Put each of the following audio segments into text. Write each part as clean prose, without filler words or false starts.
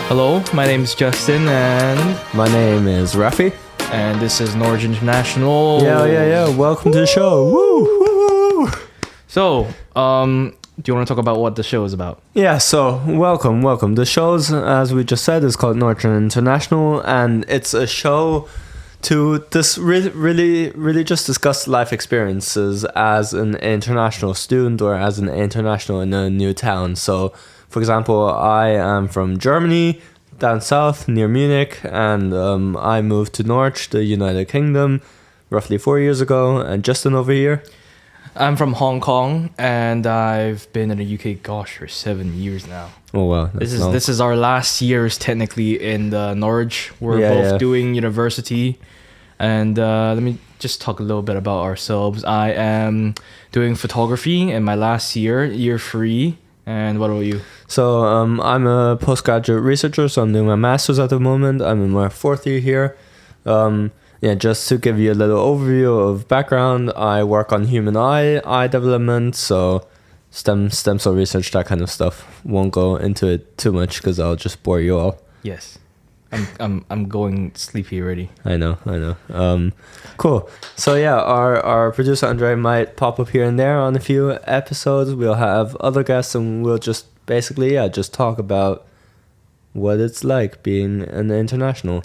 Hello, my name is Justin, and My name is Raphi. this is Norwich International. Yeah. Welcome to the show. Woo! So, do you want to talk about what the show is about? Yeah, so welcome. The show's, as we just said, is called Norwich International, and it's a show to really just discuss life experiences as an international student or as an international in a new town. So, for example, I am from Germany, down south near Munich, and I moved to Norwich, the United Kingdom, roughly 4 years ago. And Justin over here. I'm from Hong Kong, and I've been in the UK, for 7 years now. Oh wow, This is our last years technically in Norwich. We're both doing university, and let me just talk a little bit about ourselves. I am doing photography in my last year 3. And what about you? So I'm a postgraduate researcher, so I'm doing my master's at the moment. I'm in my 4th year here. Just to give you a little overview of background, I work on human eye development, so stem cell research, that kind of stuff. Won't go into it too much because I'll just bore you all. Yes, I'm going sleepy already. I know. Cool. So yeah, our producer Andre might pop up here and there on a few episodes. We'll have other guests, and we'll just basically just talk about what it's like being an international.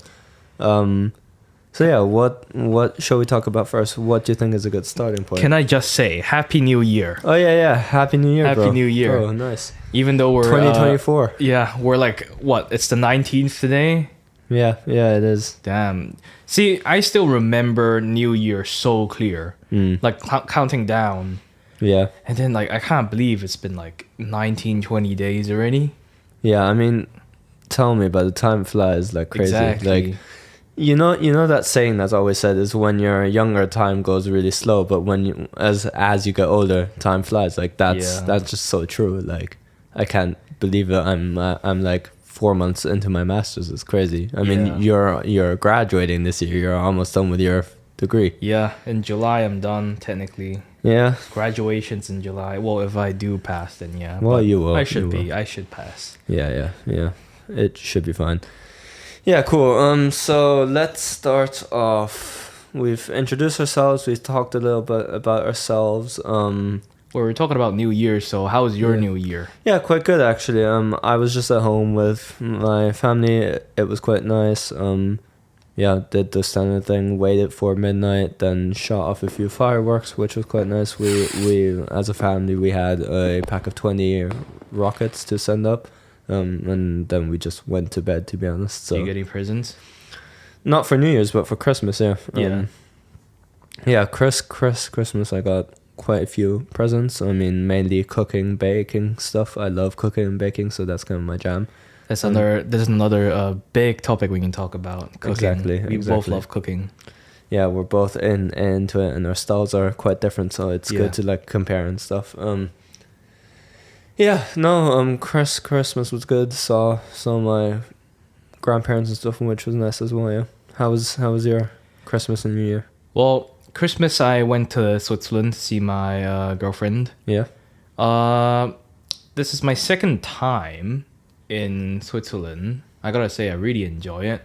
So yeah, what shall we talk about first? What do you think is a good starting point? Can I just say Happy New Year? Oh yeah, Happy New Year, Happy bro. New Year. Oh, nice. Even though we're 2024. We're like what? It's the 19th today. Yeah, it is. Damn. See, I still remember New Year so clear. Like counting down. Yeah. And then like I can't believe it's been like 19, 20 days already. Yeah, I mean, tell me, but the time flies like crazy. Exactly. Like, you know that saying that's always said is when you're younger, time goes really slow, but when you as you get older, time flies. Like that's just so true. Like I can't believe it. I'm like 4 months into my master's. It's crazy. I mean, you're graduating this year. You're almost done with your degree. Yeah, in July I'm done technically. Yeah. Graduation's in July. Well, if I do pass, then yeah. Well, you will. I should pass. Yeah. It should be fine. Yeah, cool. So let's start off. We've introduced ourselves. We've talked a little bit about ourselves. Well, we're talking about New Year. So how was your New Year? Yeah, quite good actually. I was just at home with my family. It was quite nice. Did the standard thing. Waited for midnight, then shot off a few fireworks, which was quite nice. We as a family we had a pack of 20 rockets to send up. And then we just went to bed, to be honest. So did you get any presents? Not for New Year's, but for Christmas, yeah. Christmas I got quite a few presents. I mean, mainly cooking, baking stuff. I love cooking and baking, so that's kind of my jam. There's another big topic we can talk about. Cooking. Exactly. We both love cooking. Yeah, we're both into it, and our styles are quite different, so it's good to like compare and stuff. Christmas was good. Saw my grandparents and stuff, which was nice as well. Yeah. How was your Christmas and New Year? Well, Christmas I went to Switzerland to see my girlfriend. Yeah. This is my second time in Switzerland. I gotta say I really enjoy it.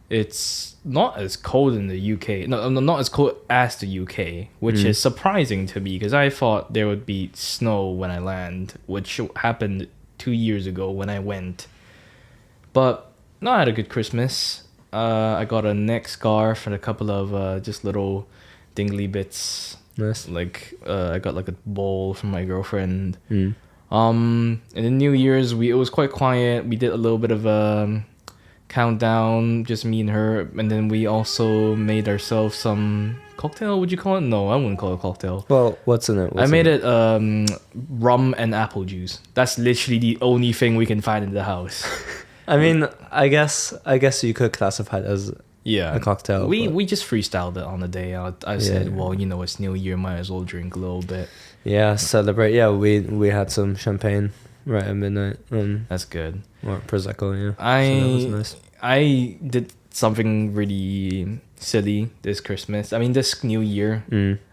It's not as cold in the UK. No, not as cold as the UK, which is surprising to me because I thought there would be snow when I land, which happened 2 years ago when I went. But no, I had a good Christmas. I got a neck scarf and a couple of just little dingly bits. Nice. Like I got like a bowl from my girlfriend. And the New Year's it was quite quiet. We did a little bit of countdown, just me and her, and then we also made ourselves some cocktail. Would you call it? No, I wouldn't call it a cocktail. Well, what's in it? I made it rum and apple juice. That's literally the only thing we can find in the house. I mean, I guess you could classify it as a cocktail. We just freestyled it on the day. I said, well, it's New Year, might as well drink a little bit. Yeah, celebrate. Yeah, we had some champagne right at midnight. That's good. Or prosecco, yeah. So that was nice. I did something really silly this Christmas. I mean, this New Year.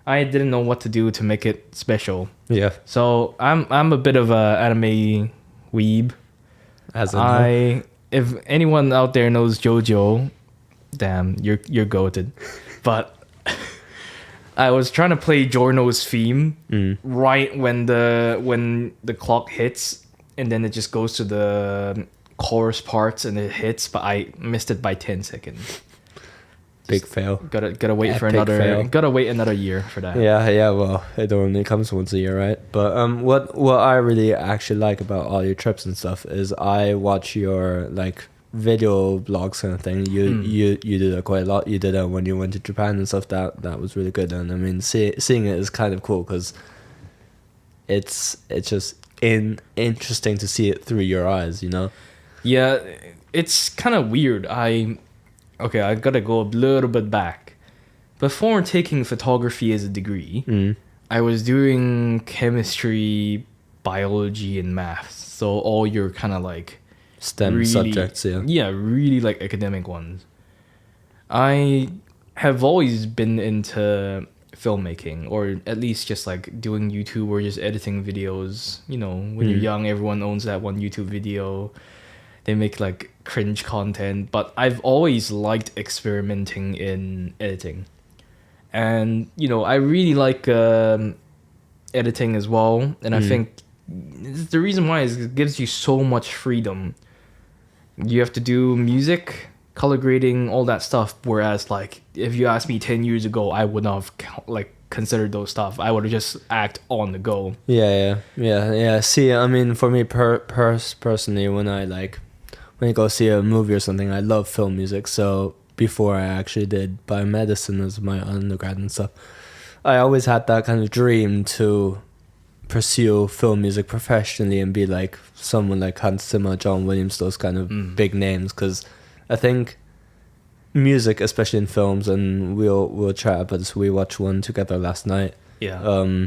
I didn't know what to do to make it special. Yeah. So I'm a bit of a anime weeb. As in if anyone out there knows JoJo, damn, you're goated. But I was trying to play Giorno's theme right when the clock hits, and then it just goes to the chorus parts and it hits, but I missed it by 10 seconds. Big fail. Gotta wait for Epic another fail. gotta wait another year for that. Yeah. Well, it only comes once a year, right? But what I really actually like about all your trips and stuff is I watch your like video blogs kind of thing. You do that quite a lot. You did that when you went to Japan and stuff. That was really good. And I mean, seeing it is kind of cool because it's just interesting to see it through your eyes, you know. Yeah, it's kind of weird. I gotta go a little bit back. Before taking photography as a degree, I was doing chemistry, biology, and math. So all your kind of like STEM subjects, yeah. Yeah, really like academic ones. I have always been into filmmaking, or at least just like doing YouTube or just editing videos. You know, when you're young, everyone owns that one YouTube video. They make like cringe content, but I've always liked experimenting in editing. And, you know, I really like editing as well. And I think the reason why is it gives you so much freedom. You have to do music, color grading, all that stuff. Whereas, like, if you asked me 10 years ago, I would not have, like, considered those stuff. I would have just act on the go. Yeah. See, I mean, for me personally, when I go see a movie or something, I love film music. So before I actually did biomedicine as my undergrad and stuff, I always had that kind of dream to pursue film music professionally and be like someone like Hans Zimmer, John Williams, those kind of big names. Because I think music, especially in films, and we'll chat about this. We watched one together last night. Yeah.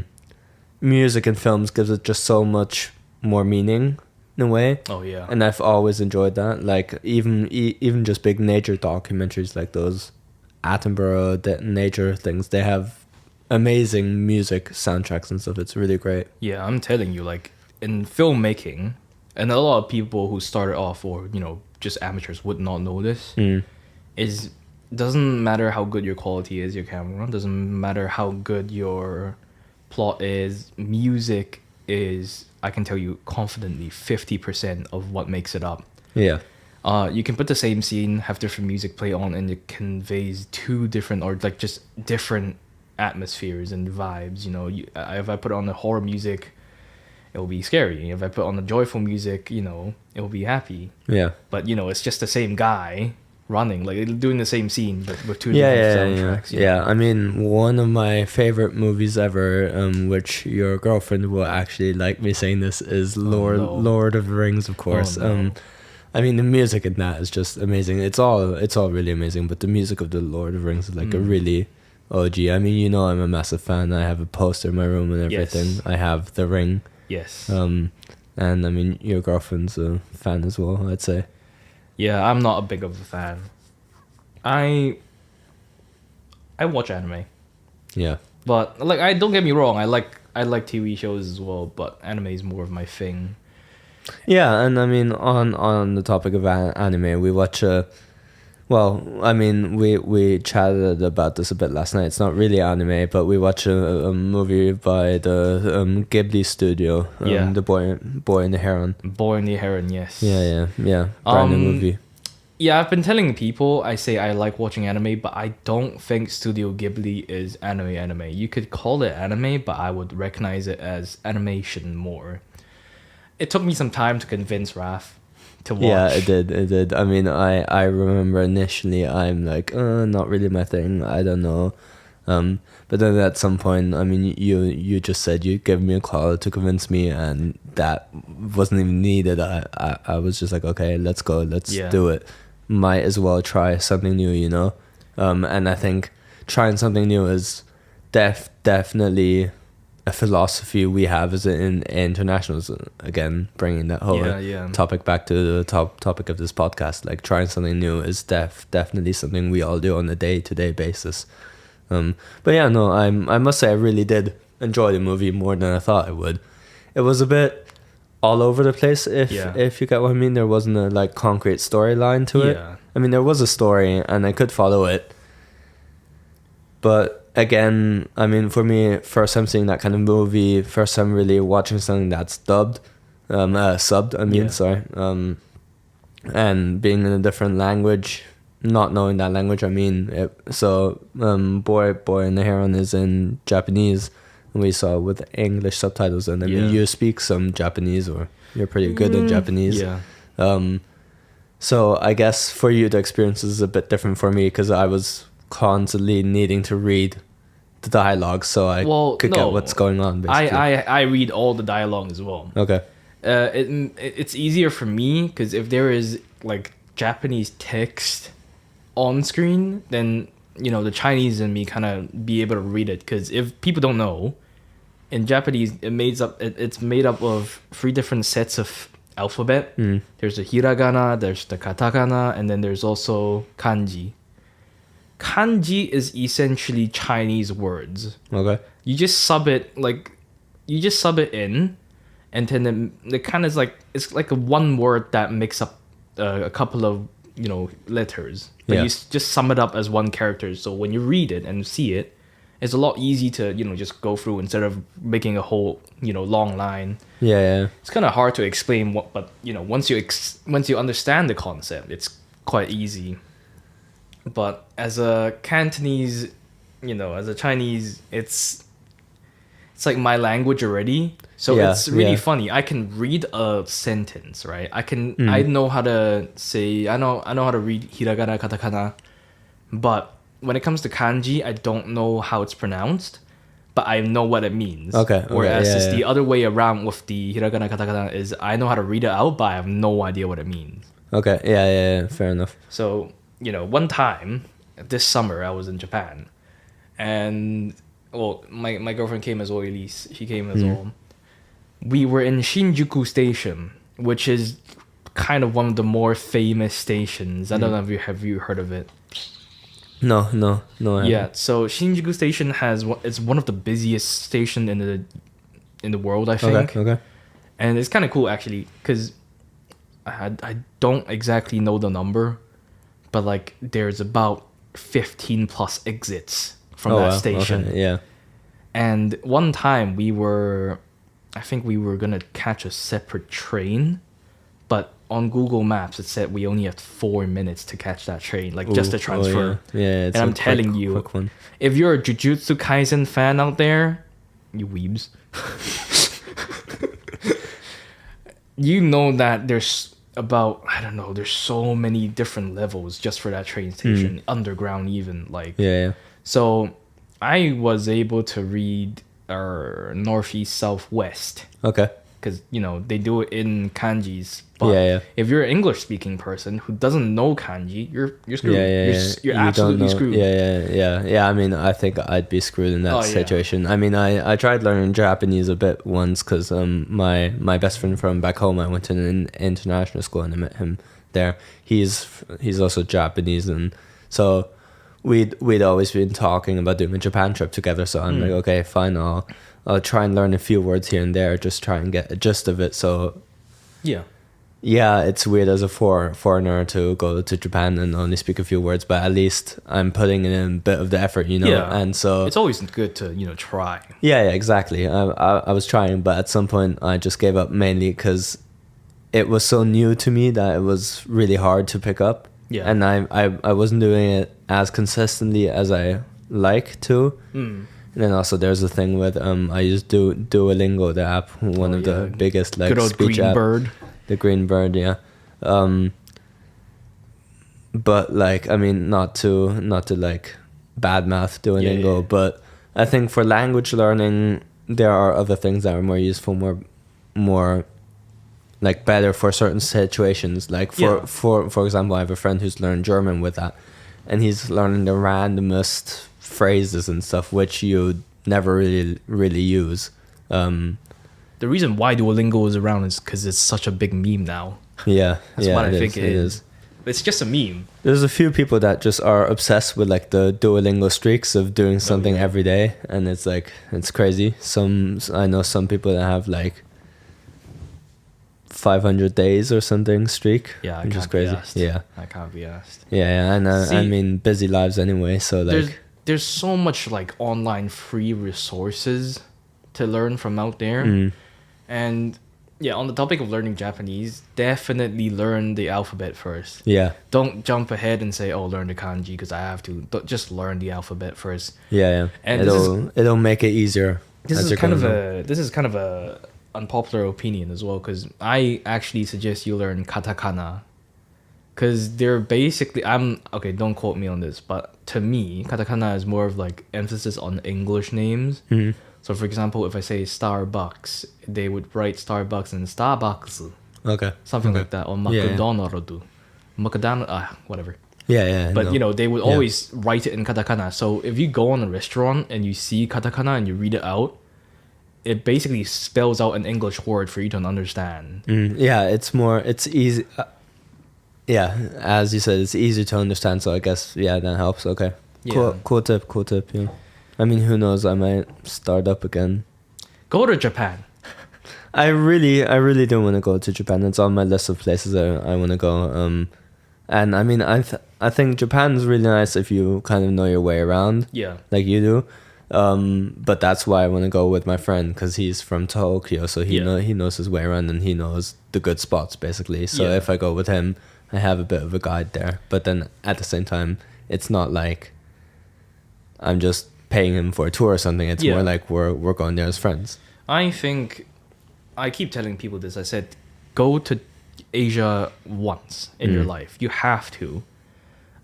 Music in films gives it just so much more meaning in a way. Oh yeah. And I've always enjoyed that. Like even just big nature documentaries like those Attenborough nature things, they have amazing music soundtracks and stuff. It's really great. Yeah, I'm telling you, like in filmmaking, and a lot of people who started off or, you know, just amateurs would not know this, is doesn't matter how good your quality is, your camera, doesn't matter how good your plot is, music is, I can tell you confidently, 50% of what makes it up. Yeah. You can put the same scene, have different music play on, and it conveys two different, or like just different atmospheres and vibes. You know, if I put on the horror music, it'll be scary. If I put on the joyful music, you know, it'll be happy. Yeah. But, you know, it's just the same guy running, like doing the same scene, but with two different soundtracks. Yeah. I mean, one of my favorite movies ever, which your girlfriend will actually like me saying this, is Lord of the Rings, of course. I mean, the music in that is just amazing. It's all really amazing, but the music of the Lord of the Rings is like a really OG. I mean, you know, I'm a massive fan. I have a poster in my room and everything. Yes. I have The Ring. Yes. And I mean, your girlfriend's a fan as well, I'd say. Yeah, I'm not a big of a fan. I watch anime. Yeah. But like, I don't get me wrong, I like TV shows as well, but anime is more of my thing. Yeah, and I mean, on the topic of anime, we watch well, I mean, we chatted about this a bit last night. It's not really anime, but we watch a movie by the Ghibli studio. The Boy and the Heron. Boy and the Heron, yes. Yeah. Brand new movie. Yeah, I've been telling people, I say I like watching anime, but I don't think Studio Ghibli is anime. You could call it anime, but I would recognize it as animation more. It took me some time to convince Raph to watch. Yeah, it did. I mean, I remember initially I'm like, not really my thing. I don't know. But then at some point, I mean, you just said you'd give me a call to convince me, and that wasn't even needed. I was just like, okay, let's go, let's do it. Might as well try something new, you know. And I think trying something new is definitely a philosophy we have as in internationals. Again, bringing that whole topic back to the topic of this podcast. Like, trying something new is definitely something we all do on a day-to-day basis. But yeah, no, I must say I really did enjoy the movie more than I thought I would. It was a bit all over the place. If you get what I mean, there wasn't a like concrete storyline to it. I mean, there was a story, and I could follow it. But again, I mean, for me, first time seeing that kind of movie, first time really watching something that's subbed. I mean, sorry. And being in a different language, not knowing that language, I mean, Boy and the Heron is in Japanese, and we saw it with English subtitles, and I mean, you speak some Japanese, or you're pretty good in Japanese. So I guess for you, the experience is a bit different for me, because I was constantly needing to read the dialogue so I could get what's going on, basically. I read all the dialogue as well. Okay. It's easier for me because if there is like Japanese text on screen, then the Chinese in me kind of be able to read it. Because if people don't know, in Japanese it's made up of 3 different sets of alphabet. There's the hiragana, there's the katakana, and then there's also kanji. Kanji is essentially Chinese words. Okay. You just sub it in, and then it kind of it's like a one word that makes up a couple of letters. But you just sum it up as one character. So when you read it and see it, it's a lot easy to just go through instead of making a whole long line. Yeah. It's kind of hard to explain but once you understand the concept, it's quite easy. But as a Cantonese, as a Chinese, it's like my language already. So it's really funny. I can read a sentence, right? I know how to say, I know how to read hiragana, katakana. But when it comes to kanji, I don't know how it's pronounced, but I know what it means. Okay. Whereas it's the other way around with the hiragana, katakana is I know how to read it out, but I have no idea what it means. Okay. Yeah. Fair enough. So, one time this summer I was in Japan, and my girlfriend came as well, Elise. She came as well. We were in Shinjuku Station, which is kind of one of the more famous stations. I don't know if have you heard of it. No. Yeah, so Shinjuku Station it's one of the busiest station in the world, I think. Okay. And it's kind of cool actually, because I don't exactly know the number, but like there's about 15 plus exits from that station. Okay. Yeah. And one time I think we were gonna catch a separate train, but on Google Maps it said we only had 4 minutes to catch that train, just a transfer. Yeah. It's and I'm telling you, quick one. If you're a Jujutsu Kaisen fan out there, you weebs, you know that there's there's so many different levels just for that train station, underground even, Yeah. So I was able to read northeast, southwest. Okay. Because they do it in kanjis. But if you're an English speaking person who doesn't know kanji, you're screwed. You're absolutely screwed. Yeah. I mean, I think I'd be screwed in that situation. I mean, I tried learning Japanese a bit once because my best friend from back home, I went to an international school and I met him there. He's also Japanese, and so we'd always been talking about doing a Japan trip together. So I'm like, okay, fine, I'll try and learn a few words here and there, just try and get a gist of it. So yeah, it's weird as a foreigner to go to Japan and only speak a few words, but at least I'm putting in a bit of the effort, and so it's always good to try. Yeah, exactly. I was trying, but at some point I just gave up, mainly because it was so new to me that it was really hard to pick up. And I wasn't doing it as consistently as I like to. And then also there's a thing with I use Duolingo, the app, one of the biggest good old speech green app. Bird. The green bird, yeah. But I mean, not to badmouth Duolingo, but I think for language learning there are other things that are more useful, more better for certain situations. For example, I have a friend who's learned German with that, and he's learning the randomest phrases and stuff which you never really use. The reason why Duolingo is around is because it's such a big meme now. That's what I think it is. It's just a meme. There's a few people that just are obsessed with the Duolingo streaks of doing something every day, and it's crazy. I know some people that have 500 days or something streak. Yeah, which is can't be crazy. asked. Yeah, I can't be asked. yeah, and I See, mean busy lives anyway. So like, there's so much like online free resources to learn from out there, and yeah, on the topic of learning Japanese, definitely learn the alphabet first. yeah, Don't jump ahead and say, "Oh, learn the kanji because I have to." Just learn the alphabet first. yeah. And It'll make it easier. This is kind of a unpopular opinion as well, because I actually suggest you learn katakana, because they're basically, don't quote me on this, but to me katakana is more of like emphasis on English names. So for example, if I say Starbucks, they would write Starbucks and Starbucks, Okay. something Okay. like that, or Yeah, yeah. McDonald's, whatever. Yeah. But no. you know, they would always write it in katakana. So if you go on a restaurant and you see katakana and you read it out, it basically spells out an English word for you to understand. Yeah, it's easy. Yeah, as you said, it's easy to understand. So I guess that helps. Okay. Yeah. Cool tip. Yeah. I mean, who knows? I might start up again. Go to Japan. I really do want to go to Japan. It's on my list of places I want to go. And I mean, I think Japan's really nice if you kind of know your way around. Yeah. Like you do. But that's why I want to go with my friend, because he's from Tokyo, so he knows his way around and he knows the good spots basically. So if I go with him, I have a bit of a guide there. But then at the same time, it's not like I'm just paying him for a tour or something. It's more like we're going there as friends. I think I keep telling people this. I said, go to Asia once in your life. You have to.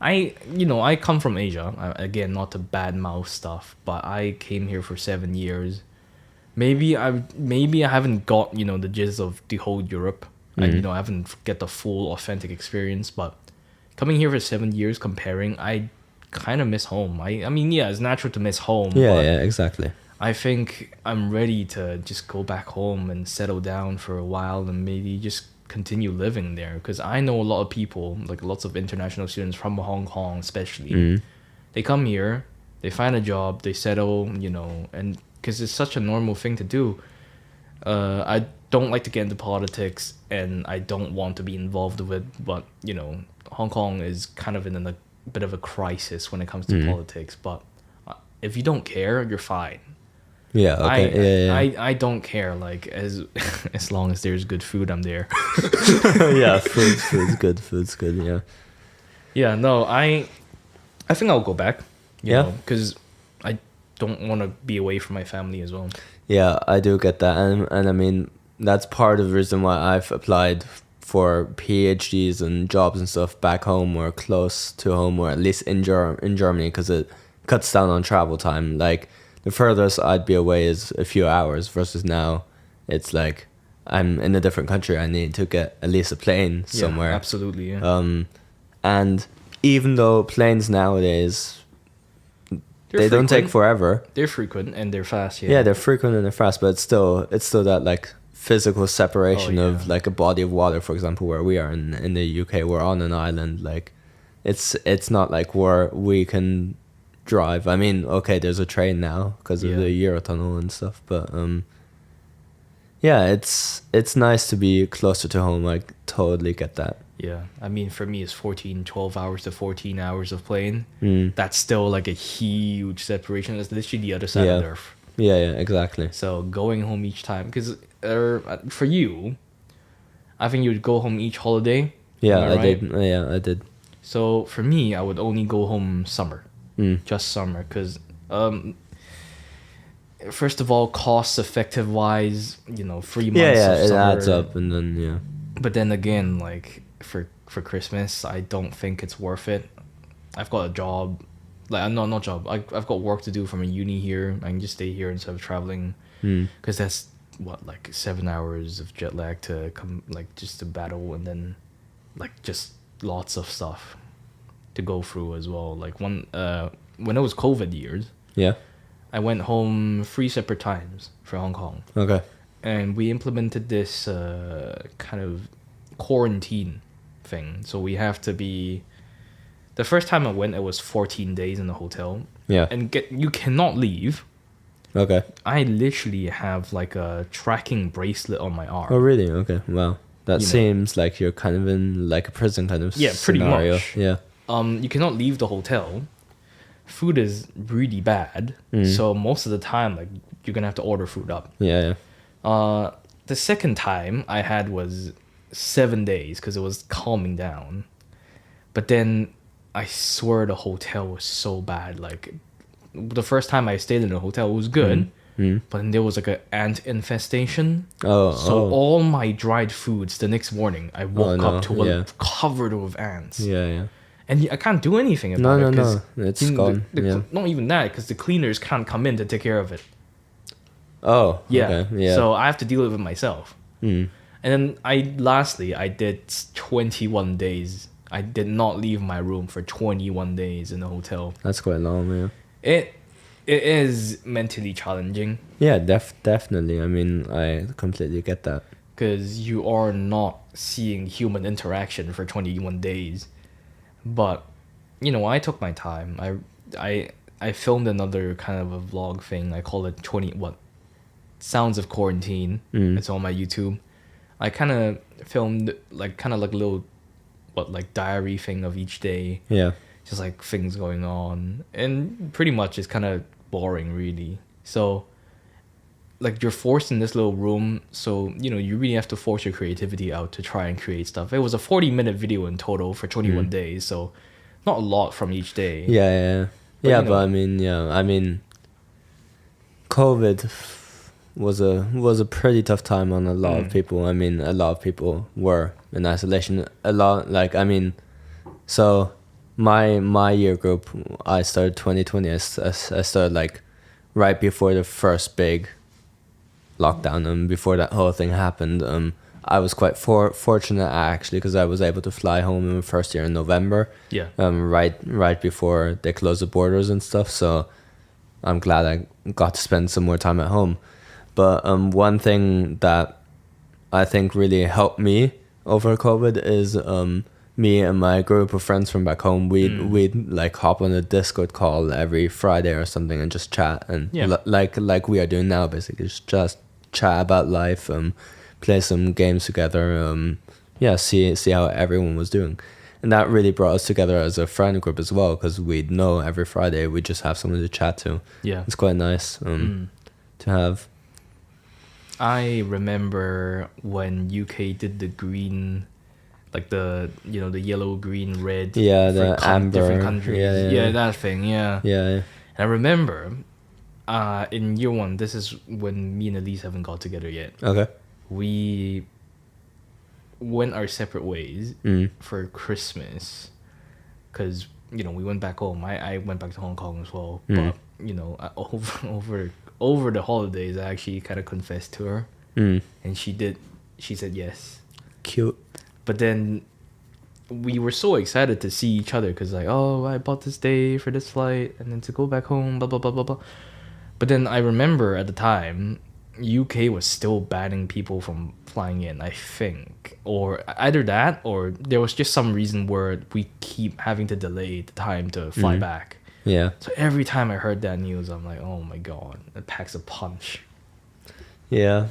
I come from Asia. Again, not to badmouth stuff, but I came here for 7 years. Maybe I haven't got the gist of the whole Europe. I haven't get the full authentic experience. But coming here for 7 years, comparing, I kind of miss home. I mean, it's natural to miss home. Yeah, exactly. I think I'm ready to just go back home and settle down for a while and maybe just continue living there, because I know a lot of people, like lots of international students from Hong Kong especially, they come here, they find a job, they settle, and because it's such a normal thing to do. I don't like to get into politics and I don't want to be involved with it, but Hong Kong is kind of in a bit of a crisis when it comes to politics, but if you don't care, you're fine. Yeah, okay. I don't care, like as long as there's good food, I'm there. Yeah, food's good, yeah. Yeah, no, I think I'll go back, you know, because I don't want to be away from my family as well. Yeah, I do get that, and I mean that's part of the reason why I've applied for PhDs and jobs and stuff back home or close to home, or at least in Germany, because it cuts down on travel time. Like the furthest I'd be away is a few hours, versus now it's like I'm in a different country. I need to get at least a plane somewhere. Yeah, absolutely. Yeah. And even though planes nowadays they don't take forever. They're frequent and they're fast. Yeah, they're frequent and they're fast, but it's still that like physical separation of like a body of water, for example, where we are in the UK. We're on an island. Like it's not like we can drive. I mean, okay, there's a train now because of the Eurotunnel and stuff, but it's nice to be closer to home. I totally get that. Yeah, I mean, for me, it's 12 hours to 14 hours of plane. That's still like a huge separation. It's literally the other side of the earth. Yeah, exactly. So going home each time, because for you, I think you would go home each holiday. Yeah, I did. Yeah, I did. So for me, I would only go home summer, just summer, because first of all, cost effective wise, 3 months. Yeah, of it summer, adds up, and then But then again, like for Christmas, I don't think it's worth it. I've got a job, like not job. I've got work to do from a uni here. I can just stay here instead of traveling, because that's like 7 hours of jet lag to come, like just to battle, and then like just lots of stuff to go through as well. Like when it was COVID years, I went home 3 separate times for Hong Kong. Okay. And we implemented this kind of quarantine thing. So we have to be... The first time I went, it was 14 days in the hotel. Yeah. And you cannot leave. Okay. I literally have like a tracking bracelet on my arm. Oh, really? Okay. Wow. That you know. seems like you're kind of in like a prison kind of Yeah, pretty scenario. much. Yeah. You cannot leave the hotel. Food is really bad, so most of the time, like, you're gonna have to order food up. Yeah. The second time I had was 7 days because it was calming down. But then I swear the hotel was so bad. Like, the first time I stayed in the hotel, it was good, but then there was like an ant infestation. So all my dried foods the next morning, I woke up to covered with ants. Yeah. And I can't do anything about it because it's gone. not even that, because the cleaners can't come in to take care of it. Oh, Yeah. okay. Yeah. So I have to deal with it myself. And then I did 21 days. I did not leave my room for 21 days in the hotel. That's quite long, yeah. It is mentally challenging. Yeah, definitely. I mean, I completely get that. Because you are not seeing human interaction for 21 days. But, you know, I took my time. I filmed another kind of a vlog thing. I call it Sounds of Quarantine. It's on my YouTube. I kind of filmed like a little diary thing of each day. Yeah. Just like things going on, and pretty much it's kind of boring, really. So like, you're forced in this little room, so you know, you really have to force your creativity out to try and create stuff. It was a 40-minute video in total for 21 days, so not a lot from each day. Yeah. But, Yeah, you know, but I mean, COVID was a pretty tough time on a lot of people. I mean, a lot of people were in isolation. A lot, like, I mean, so my year group, I started 2020. I started like right before the first big lockdown, and before that whole thing happened. I was quite fortunate actually, because I was able to fly home in the first year in November. Yeah. Right before they closed the borders and stuff. So I'm glad I got to spend some more time at home. But one thing that I think really helped me over COVID is me and my group of friends from back home. We'd like hop on a Discord call every Friday or something and just chat, and like we are doing now, basically just chat about life, play some games together, see how everyone was doing. And that really brought us together as a friend group as well, because we'd know every Friday we just have someone to chat to. Yeah, it's quite nice to have. I remember when UK did the green, like the yellow, green, red. Yeah, the amber. Different countries. Yeah, that thing. Yeah. And I remember, in year one, this is when me and Elise haven't got together yet. Okay. We went our separate ways for Christmas, because we went back home. I went back to Hong Kong as well, but over the holidays, I actually kind of confessed to her, and she said yes. Cute. But then we were so excited to see each other, because like, oh, I bought this day for this flight, and then to go back home, blah blah blah blah blah. But then I remember at the time, UK was still banning people from flying in, I think, or either that, or there was just some reason where we keep having to delay the time to fly back. Yeah. So every time I heard that news, I'm like, oh my god, it packs a punch. Yeah.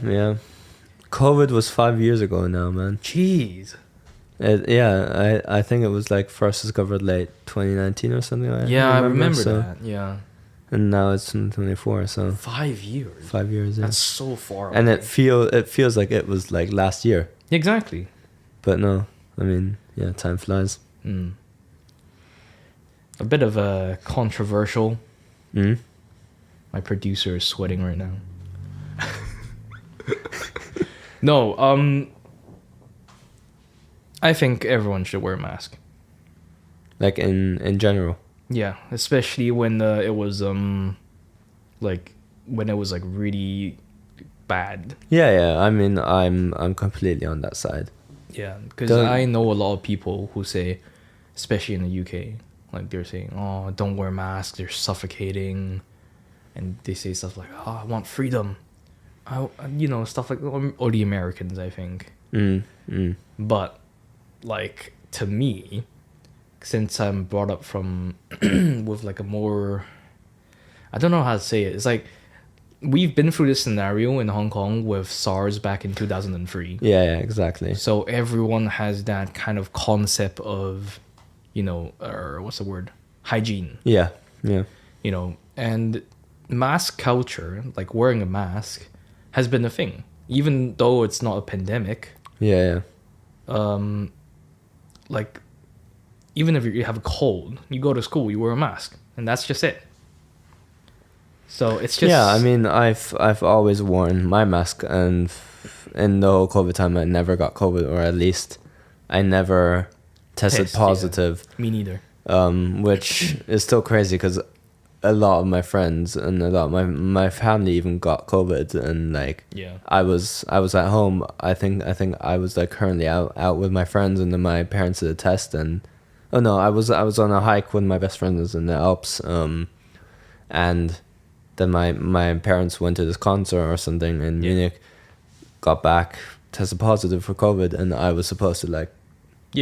COVID was 5 years ago now, man. Jeez. I think it was like first discovered late 2019 or something like that. Yeah, I remember that. Yeah. And now it's 2024, so 5 years. 5 years. Yeah. That's so far away. And it feels like it was like last year. Exactly. But no, I mean, yeah, time flies. A bit of a controversial. My producer is sweating right now. No, I think everyone should wear a mask. Like in general. Yeah, especially when it was like when it was like really bad. Yeah. I mean, I'm completely on that side. Yeah, because I know a lot of people who say, especially in the UK, like they're saying, "Oh, don't wear masks; they're suffocating," and they say stuff like, "Oh, I want freedom," stuff like, or the Americans, I think. But like, to me, since I'm brought up from with like a more, I don't know how to say it. It's like we've been through this scenario in Hong Kong with SARS back in 2003. Yeah, exactly. So everyone has that kind of concept of, what's the word? Hygiene. Yeah. And mask culture, like wearing a mask, has been a thing. Even though it's not a pandemic. Yeah. Like, even if you have a cold, you go to school, you wear a mask, and that's just it. So it's just... Yeah, I mean, I've always worn my mask, and in the whole COVID time, I never got COVID, or at least I never tested positive. Yeah. Me neither. Which is still crazy because a lot of my friends and a lot of my family even got COVID, and like I was at home. I think I was like currently out with my friends, and then my parents did a test, and I was on a hike with my best friends in the Alps, and then my parents went to this concert or something in Munich, got back, tested positive for COVID, and I was supposed to like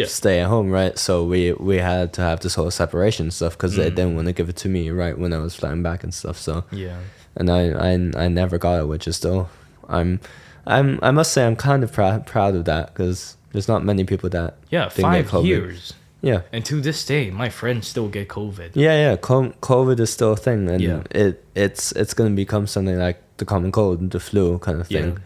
stay at home, right? So we had to have this whole separation stuff because they didn't want to give it to me right when I was flying back and stuff. So and I never got it, which is still I must say I'm kind of proud of that because there's not many people that 5 years. Yeah. And to this day, my friends still get COVID. Yeah. COVID is still a thing, and it's going to become something like the common cold, the flu kind of thing.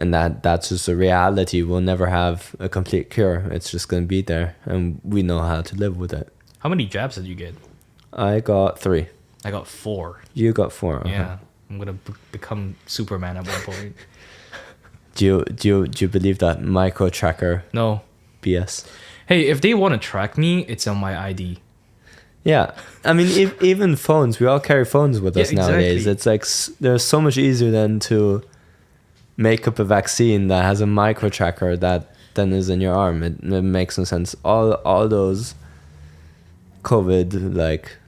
And that's just a reality. We'll never have a complete cure. It's just going to be there, and we know how to live with it. How many jabs did you get? I got 3. I got 4. You got 4. Yeah. I'm going to become Superman at one point. Do you believe that micro tracker? No. BS. Hey, if they want to track me, it's on my ID. Yeah. I mean, even phones, we all carry phones with us nowadays. Exactly. It's like there's so much easier than to make up a vaccine that has a micro tracker that then is in your arm. It makes no sense. All those COVID, like...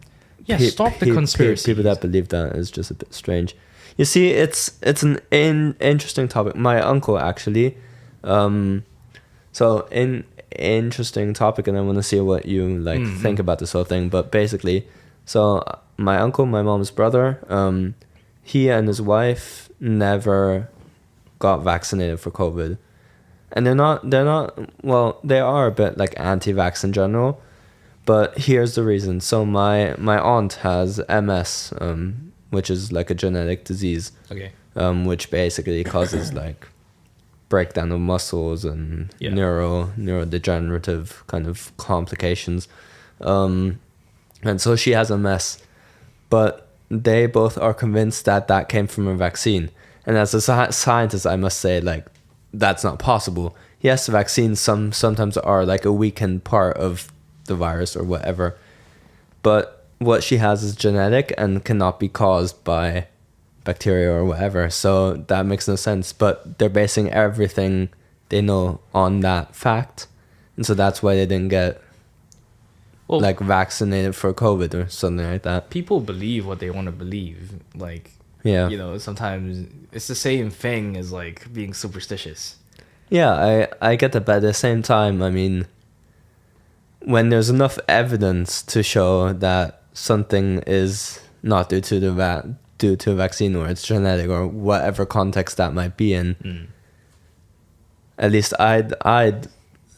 stop the conspiracy. People that believe that is just a bit strange. You see, it's an interesting topic. My uncle, actually... interesting topic, and I want to see what you think about this whole thing. But basically, so my uncle, my mom's brother, he and his wife never got vaccinated for COVID, and they're not well, they are a bit like anti-vax in general, but here's the reason. So my aunt has MS, which is like a genetic disease, which basically causes like breakdown of muscles and neurodegenerative kind of complications, and so she has MS, but they both are convinced that came from a vaccine. And as a scientist, I must say, like, that's not possible. Yes, vaccines sometimes are like a weakened part of the virus or whatever, but what she has is genetic and cannot be caused by bacteria or whatever, so that makes no sense. But they're basing everything they know on that fact, and so that's why they didn't get vaccinated for COVID or something like that. People believe what they want to believe. Like, sometimes it's the same thing as like being superstitious. Yeah, I get that, but at the same time, I mean, when there's enough evidence to show that something is not due to a vaccine, or it's genetic, or whatever context that might be in, at least I'd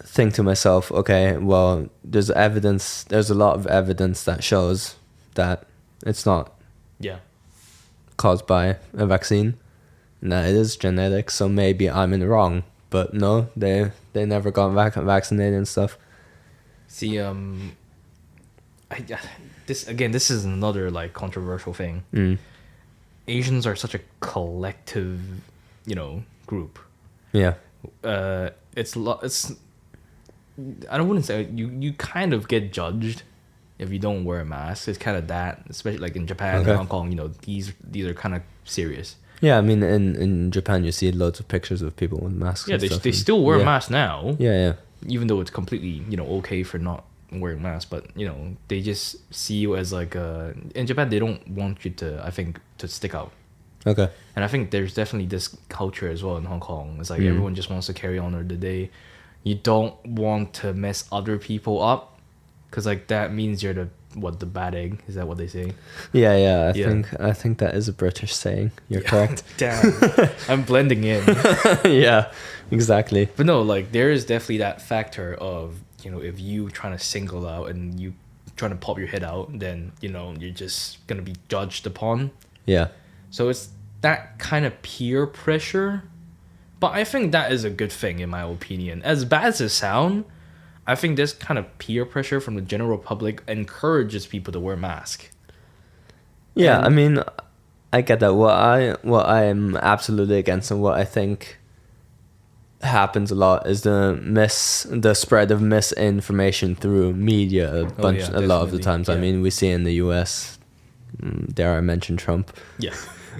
think to myself, okay, well, there's a lot of evidence that shows that it's not caused by a vaccine, and that it is genetic, so maybe I'm in the wrong. But no, they never got vaccinated and stuff. See, this is another like controversial thing. Asians are such a collective, group. Yeah. It's I wouldn't say you kind of get judged if you don't wear a mask. It's kind of that, especially like in Japan and Hong Kong. These are kind of serious. Yeah, I mean, in Japan you see loads of pictures of people with masks. Yeah, and stuff, they still wear masks now. Yeah. Even though it's completely okay for not wearing masks, but they just see you as like in Japan they don't want you to, I think, to stick out. Okay. And I think there's definitely this culture as well in Hong Kong. It's like everyone just wants to carry on with the day. You don't want to mess other people up, because like that means you're the what the bad egg, is that what they say? Yeah, Yeah. I think that is a British saying. You're correct. Damn. I'm blending in. Yeah, exactly. But no, like there is definitely that factor of, if you trying to single out and you trying to pop your head out, then you're just gonna be judged upon. Yeah. So it's that kind of peer pressure. But I think that is a good thing in my opinion. As bad as it sounds, I think this kind of peer pressure from the general public encourages people to wear masks. Yeah, And- I mean, I get that. What I am absolutely against and what I think happens a lot is the spread of misinformation through media a lot of the definitely. times. I Yeah. mean, we see in the US, dare I mention Trump Yeah.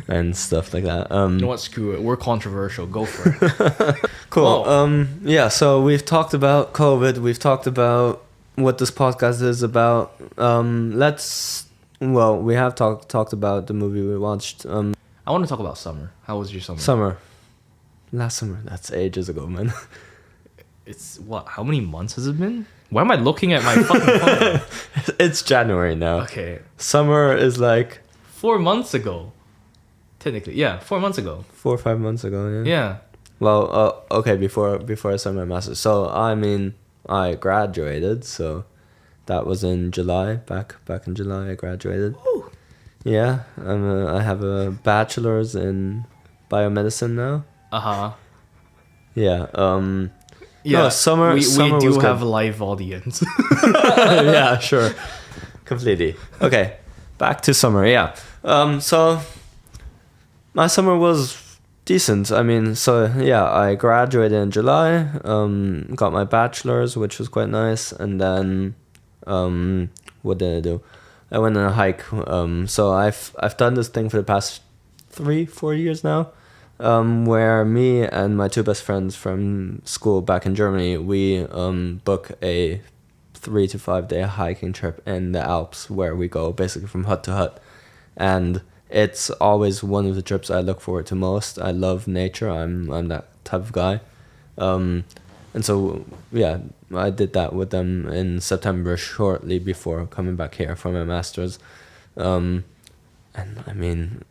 and stuff like that. You know what? Screw it. We're controversial. Go for it. Cool. Whoa. Yeah, so we've talked about COVID. We've talked about what this podcast is about. We have talked about the movie we watched. I want to talk about summer. How was your summer? Last summer. That's ages ago, man. It's what? How many months has it been? Why am I looking at my fucking phone? It's January now. Okay. Summer is like 4 months ago. Technically. Yeah, 4 months ago. 4 or 5 months ago, yeah. Yeah. Well, okay, before I started my master's. So, I mean, I graduated, so that was in July. Back in July, I graduated. Woo. Yeah, I have a bachelor's in biomedicine now. Uh-huh. Yeah. Yeah. No, summer we was do good. have a live audience. Yeah, sure. Completely. Okay, back to summer, yeah. So my summer was decent. I mean, so yeah, I graduated in July, got my bachelor's, which was quite nice, and then what did I do? I went on a hike. So I've done this thing for the past 3-4 years now, where me and my two best friends from school back in Germany, we book a 3 to 5 day hiking trip in the Alps, where we go basically from hut to hut, and it's always one of the trips I look forward to most. I love nature. I'm that type of guy, and so yeah, I did that with them in September, shortly before coming back here for my master's, and I mean,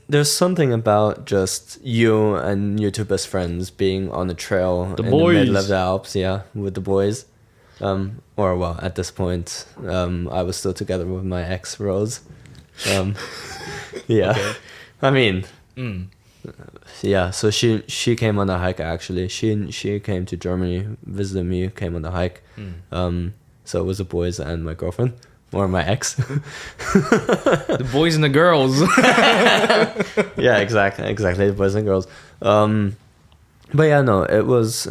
there's something about just you and your two best friends being on a trail The in the middle boys. of the Alps, yeah, with the boys. Or well, at this point, I was still together with my ex Rose. Yeah, Okay. I mean, Mm. yeah. So she came on the hike actually. She came to Germany, visited me, came on the hike. So it was the boys and my girlfriend, or my ex. The boys and the girls. Yeah, exactly, the boys and girls. But yeah, no, it was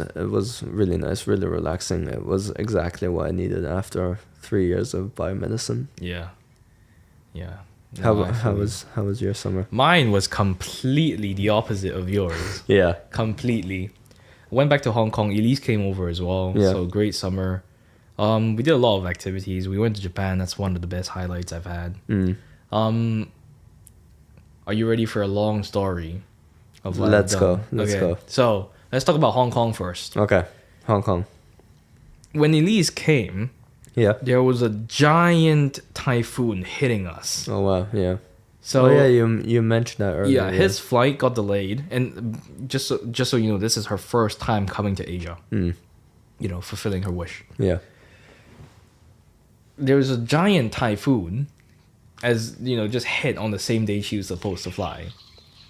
really nice, really relaxing. It was exactly what I needed after 3 years of biomedicine. Yeah. Yeah. How No, I feel you. was your summer? Mine was completely the opposite of yours. Yeah, Completely. Went back to Hong Kong. Elise came over as well. Yeah. So great summer. We did a lot of activities. We went to Japan. That's one of the best highlights I've had. Are you ready for a long story of what I've Let's go. done? Let's go. So let's talk about Hong Kong first. Okay, Hong Kong. When Elise came, Yeah. there was a giant typhoon hitting us. Oh wow. Yeah. So Oh yeah, you mentioned that earlier. yeah, his flight got delayed, and just so you know, this is her first time coming to Asia. Fulfilling her wish. Yeah. There was a giant typhoon, just hit on the same day she was supposed to fly.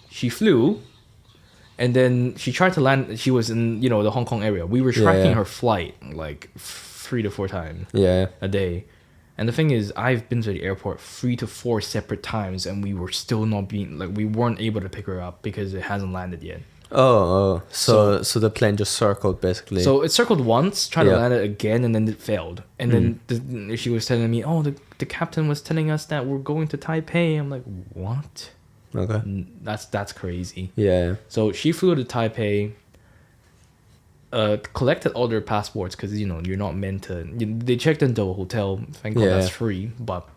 She flew, and then she tried to land. She was in the Hong Kong area. We were tracking yeah. her flight like 3 to 4 times Yeah. a day. And the thing is, I've been to the airport 3 to 4 separate times, and we were still not we weren't able to pick her up because it hasn't landed yet. Oh. So the plane just circled basically. So it circled once, tried to Yeah. land it again, and then it failed. And then she was telling me, "Oh, the captain was telling us that we're going to Taipei." I'm like, "What? Okay. That's crazy." Yeah. So she flew to Taipei. Collected all their passports because you're not meant to. They checked into a hotel. Thank God that's free. But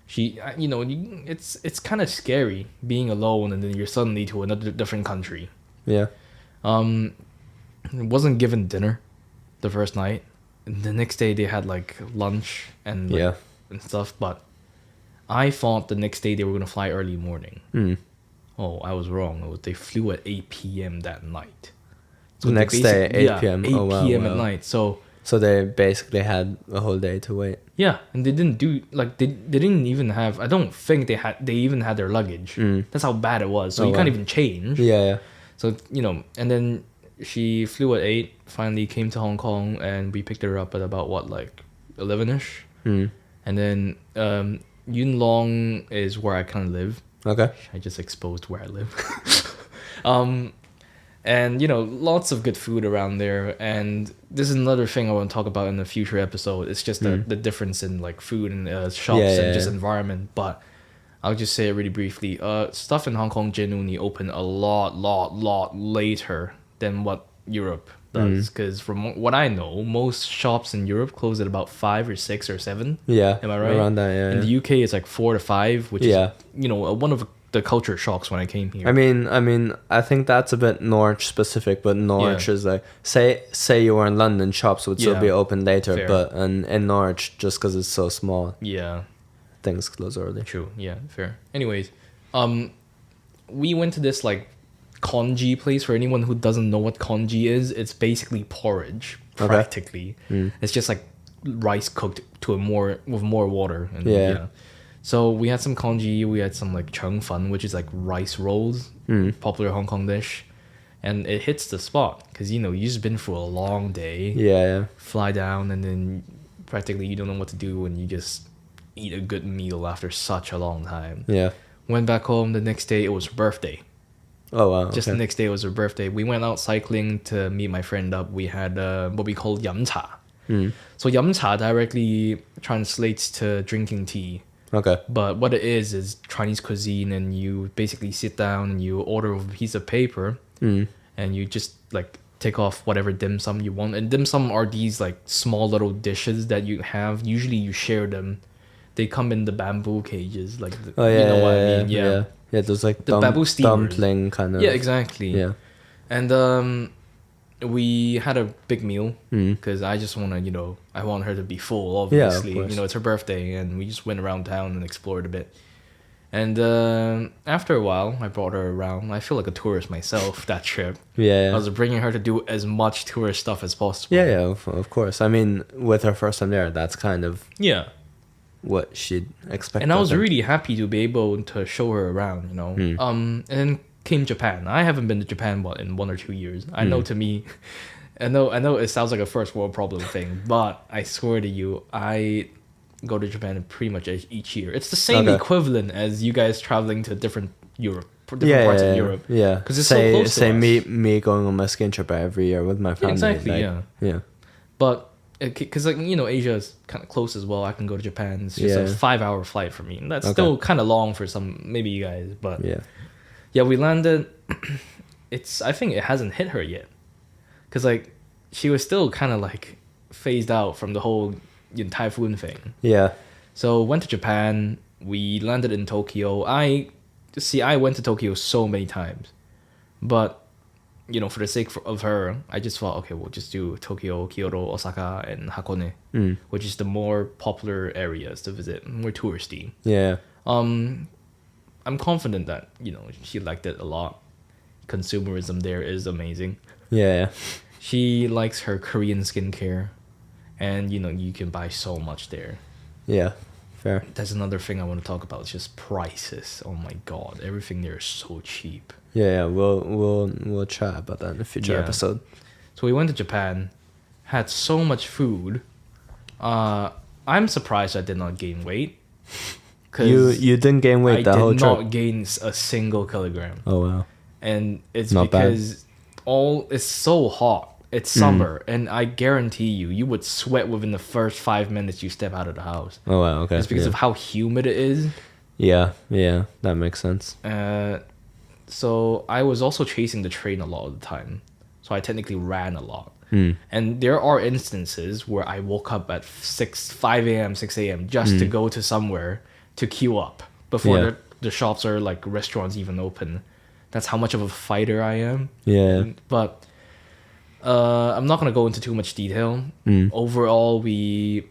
she, it's kind of scary being alone and then you're suddenly to another different country. Yeah. Wasn't given dinner the first night. the next day they had like lunch and like, Yeah. and stuff. But I thought the next day they were gonna fly early morning. Oh, I was wrong. They flew at 8 p.m. that night. So The next day, 8 p.m. 8 Oh, wow, p.m. at wow. night. So they basically had a whole day to wait. yeah, and they didn't do like they didn't even have. I don't think they even had their luggage. That's how bad it was. So you can't even change. Yeah. So and then she flew at 8. Finally came to Hong Kong, and we picked her up at about what, like 11ish. And then Yuen Long is where I kind of live. Okay. I just exposed where I live. And lots of good food around there. And this is another thing I want to talk about in a future episode. It's just the difference in like food and shops and just environment. But I'll just say it really briefly. Stuff in Hong Kong genuinely opened a lot later than what Europe does. Because from what I know, most shops in Europe close at about 5 or 6 or 7. Yeah. Am I right? Around that, yeah. In the UK, it's like 4 to 5, which is one of the culture shocks when I came here. I mean, I think that's a bit Norwich specific, but Norwich is like, say you were in London, shops would still be open later, Fair. but in Norwich, just because it's so small, things close early. True. Yeah, fair. Anyways, we went to this like congee place. For anyone who doesn't know what congee is, it's basically porridge, practically. It's just like rice cooked with more water. And, so we had some congee, we had some like cheng fan, which is like rice rolls, popular Hong Kong dish. And it hits the spot because, you've just been through a long day. Yeah. Fly down and then practically you don't know what to do and you just eat a good meal after such a long time. Yeah. Went back home the next day, it was her birthday. Oh, wow. Just the next day, it was her birthday. We went out cycling to meet my friend up. We had what we call yum cha. So yum cha directly translates to drinking tea. Okay. But what it is Chinese cuisine, and you basically sit down and you order a piece of paper and you just like take off whatever dim sum you want. And dim sum are these like small little dishes that you have. Usually you share them. They come in the bamboo cages, like you know what I mean. Yeah, there's like the bamboo steamers. dumpling kind of. Yeah, exactly. Yeah. And we had a big meal because I just want to, I want her to be full, obviously. Yeah, of course. It's her birthday, and we just went around town and explored a bit. And after a while, I brought her around. I feel like a tourist myself that trip. Yeah. I was bringing her to do as much tourist stuff as possible. Yeah, of course. I mean, with her first time there, that's kind of what she'd expect. And I was really happy to be able to show her around, And then came Japan. I haven't been to Japan in 1 or 2 years. I know to me, I know it sounds like a first world problem thing, but I swear to you, I go to Japan pretty much each year. It's the same equivalent as you guys traveling to different parts of Europe. Yeah, because it's so close to us. me going on my ski trip every year with my family. Exactly. Yeah. But because Asia is kind of close as well. I can go to Japan. It's just a 5-hour flight for me. And that's still kind of long for maybe you guys, but yeah, we landed. I think it hasn't hit her yet, because like she was still kind of like phased out from the whole typhoon thing. Yeah. So went to Japan. We landed in Tokyo. I went to Tokyo so many times, but for the sake of her, I just thought, okay, we'll just do Tokyo, Kyoto, Osaka, and Hakone, which is the more popular areas to visit, more touristy. Yeah. I'm confident that she liked it a lot. Consumerism there is amazing. Yeah. She likes her Korean skincare, and you can buy so much there. Yeah, fair. That's another thing I want to talk about. It's just prices. Oh my god, everything there is so cheap. Yeah, we'll chat about that in a future episode. So we went to Japan, had so much food. I'm surprised I did not gain weight. You didn't gain weight the whole trip? I did not gain a single kilogram. Oh wow. And it's not because it's so hot. It's summer, and I guarantee you would sweat within the first 5 minutes you step out of the house. Oh wow, okay. It's because of how humid it is. Yeah, that makes sense. So I was also chasing the train a lot of the time. So I technically ran a lot. And there are instances where I woke up at 5 a.m., 6 a.m. just to go to somewhere to queue up before the shops or like restaurants even open. That's how much of a fighter I am. Yeah. But I'm not gonna go into too much detail. Overall, we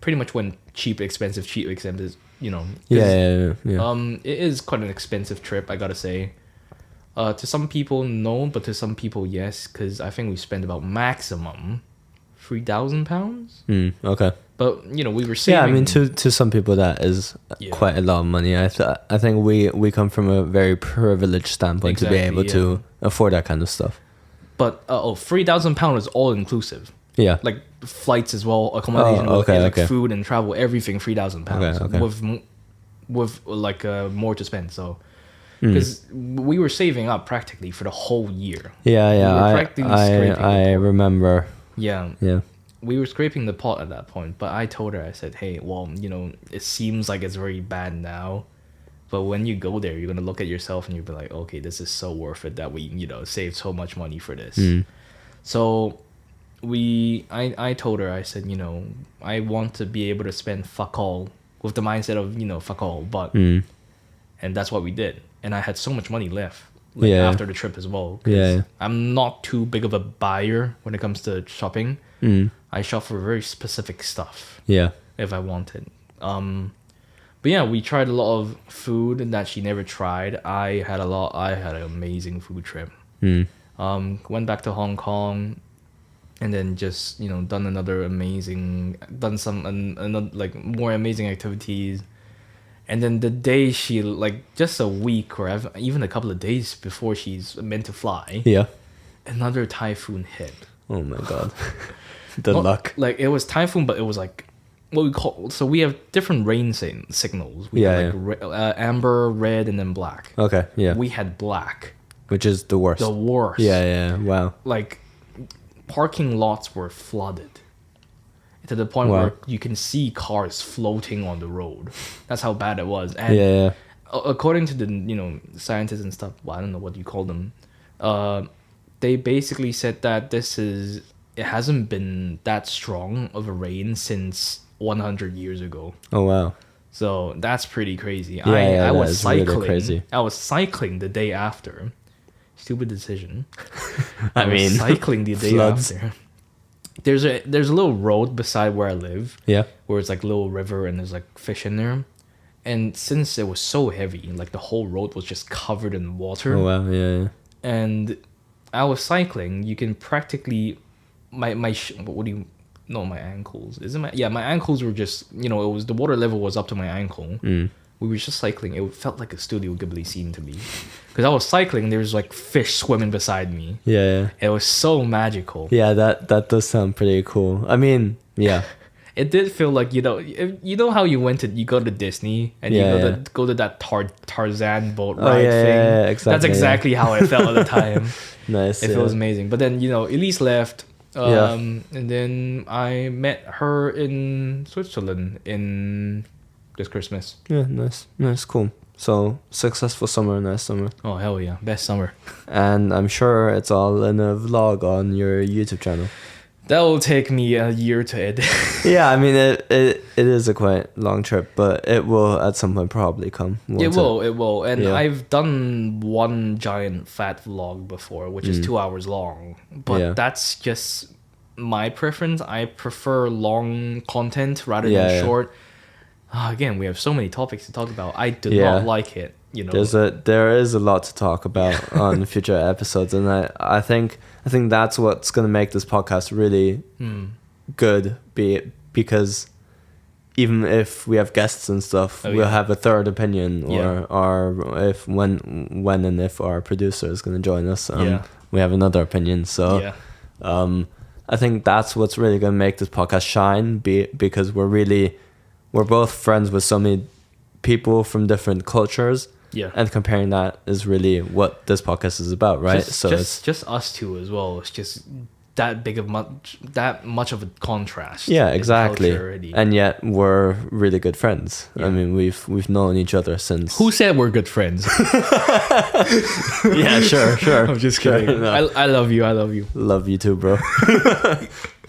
pretty much went cheap, expensive. You know. Yeah. It is quite an expensive trip, I gotta say. To some people, no, but to some people, yes, because I think we spent about maximum £3,000. Okay. But you know, we were saving. Yeah, I mean, to some people that is quite a lot of money. I think we come from a very privileged standpoint to be able to afford that kind of stuff. But £3,000 is all inclusive. Yeah. Like flights as well, accommodation, food and travel, everything £3,000 with like more to spend. So because we were saving up practically for the whole year. Yeah. We were I remember. Yeah. Yeah. We were scraping the pot at that point, but I told her, I said, hey, well, you know, it seems like it's very bad now, but when you go there, you're going to look at yourself and you'll be like, okay, this is so worth it that we, you know, saved so much money for this. So I told her, I said, you know, I want to be able to spend fuck all with the mindset of, you know, fuck all, but, and that's what we did. And I had so much money left. After the trip as well. I'm not too big of a buyer when it comes to shopping. I shop for very specific stuff. Yeah. If I wanted. But yeah, we tried a lot of food that she never tried. I had an amazing food trip. Went back to Hong Kong and then just, you know, done some like more amazing activities. And then the day she, like, just a week or even a couple of days before she's meant to fly, another typhoon hit. Oh my god. The luck. Like, it was typhoon, but it was like what we call. So we have different rain signals. We have amber, red, and then black. Okay. Yeah. We had black, which is the worst. The worst. Yeah. Wow. Like, parking lots were flooded to the point where you can see cars floating on the road. That's how bad it was. And according to the, you know, scientists and stuff, well, I don't know what you call them, they basically said that it hasn't been that strong of a rain since 100 years ago. Oh wow. So that's pretty crazy. I was cycling. Really crazy. I was cycling the day after. Stupid decision. I mean, cycling the day after. There's a little road beside where I live. Yeah. Where it's like a little river and there's like fish in there. And since it was so heavy, like the whole road was just covered in water. Oh wow, yeah. And I was cycling. You can practically my ankles. Is it my ankles were just, you know, it was the water level was up to my ankle. We were just cycling. It felt like a Studio Ghibli scene to me. Because I was cycling, there was like fish swimming beside me. Yeah. It was so magical. Yeah, that does sound pretty cool. I mean, yeah. It did feel like, you know how you go to Disney and you go to that Tarzan boat ride thing. Yeah, exactly. That's exactly how I felt at the time. Nice. It feels amazing. But then, you know, Elise left. And then I met her in Switzerland in this Christmas. Yeah, nice, cool. So, successful summer, nice summer. Oh, hell yeah. Best summer. And I'm sure it's all in a vlog on your YouTube channel. That will take me a year to edit. Yeah, I mean, it is a quite long trip, but it will at some point probably come. It will. And I've done one giant fat vlog before, which is 2 hours long. But that's just my preference. I prefer long content rather than short. Again, we have so many topics to talk about. I do not like it. You know, there is a lot to talk about on future episodes, and I think that's what's gonna make this podcast really good. Because even if we have guests and stuff, we'll have a third opinion, or if when and if our producer is gonna join us, we have another opinion. So, I think that's what's really gonna make this podcast shine. Because we're both friends with so many people from different cultures. Yeah. And comparing that is really what this podcast is about, right? Just us two as well. It's just that much of a contrast. Yeah, exactly. And yet we're really good friends. Yeah. I mean, we've known each other since. Who said we're good friends? Yeah, sure. I'm just kidding. Sure, no. I love you. Love you too, bro.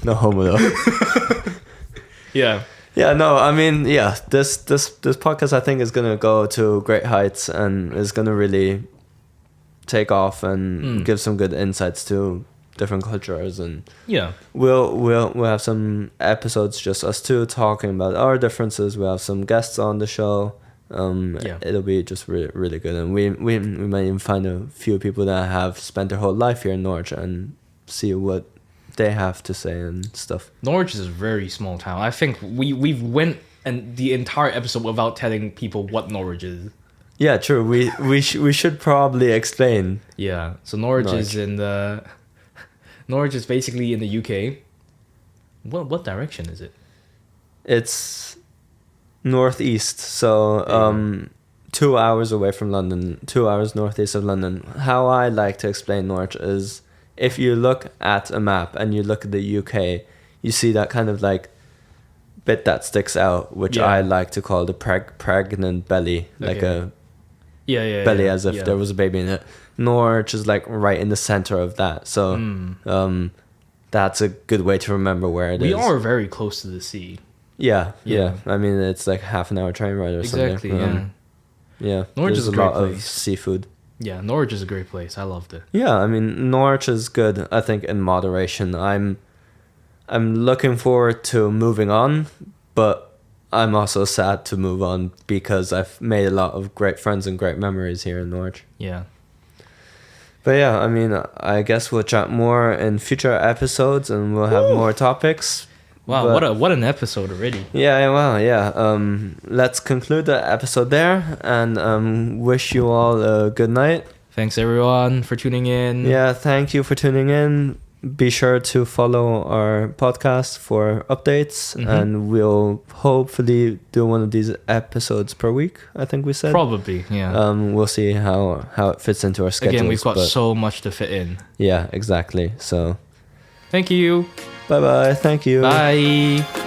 No homo though. Yeah. Yeah, no, I mean, this podcast I think is gonna go to great heights and is gonna really take off and give some good insights to different cultures, and Yeah. we'll have some episodes just us two talking about our differences. We'll have some guests on the show. Yeah. It'll be just really, really good, and we might even find a few people that have spent their whole life here in Norwich and see what they have to say and stuff. Norwich is a very small town. I think we've went and the entire episode without telling people what Norwich is. Yeah, true. We should probably explain. Yeah. So Norwich is in the Norwich is basically in the UK. What direction is it? It's northeast, so 2 hours away from London, 2 hours northeast of London. How I like to explain Norwich is, if you look at a map and you look at the UK, you see that kind of like bit that sticks out, which I like to call the pregnant belly, like a belly as if there was a baby in it. Norwich is like right in the center of that, so that's a good way to remember where it is. We are very close to the sea. Yeah. I mean, it's like half an hour train ride or something. Exactly. Yeah. Norwich is a great lot of place. seafood. Yeah, Norwich is a great place. I loved it. Yeah, I mean, Norwich is good, I think, in moderation. I'm looking forward to moving on, but I'm also sad to move on because I've made a lot of great friends and great memories here in Norwich. Yeah. But yeah, I mean, I guess we'll chat more in future episodes and we'll have more topics. Wow, what an episode already. Yeah. Let's conclude the episode there and wish you all a good night. Thanks everyone for tuning in. Yeah, thank you for tuning in. Be sure to follow our podcast for updates, and we'll hopefully do one of these episodes per week, I think we said. Probably, yeah. We'll see how it fits into our schedules. Again, we've got so much to fit in. Yeah, exactly. So thank you. bye-bye. Thank you. Bye.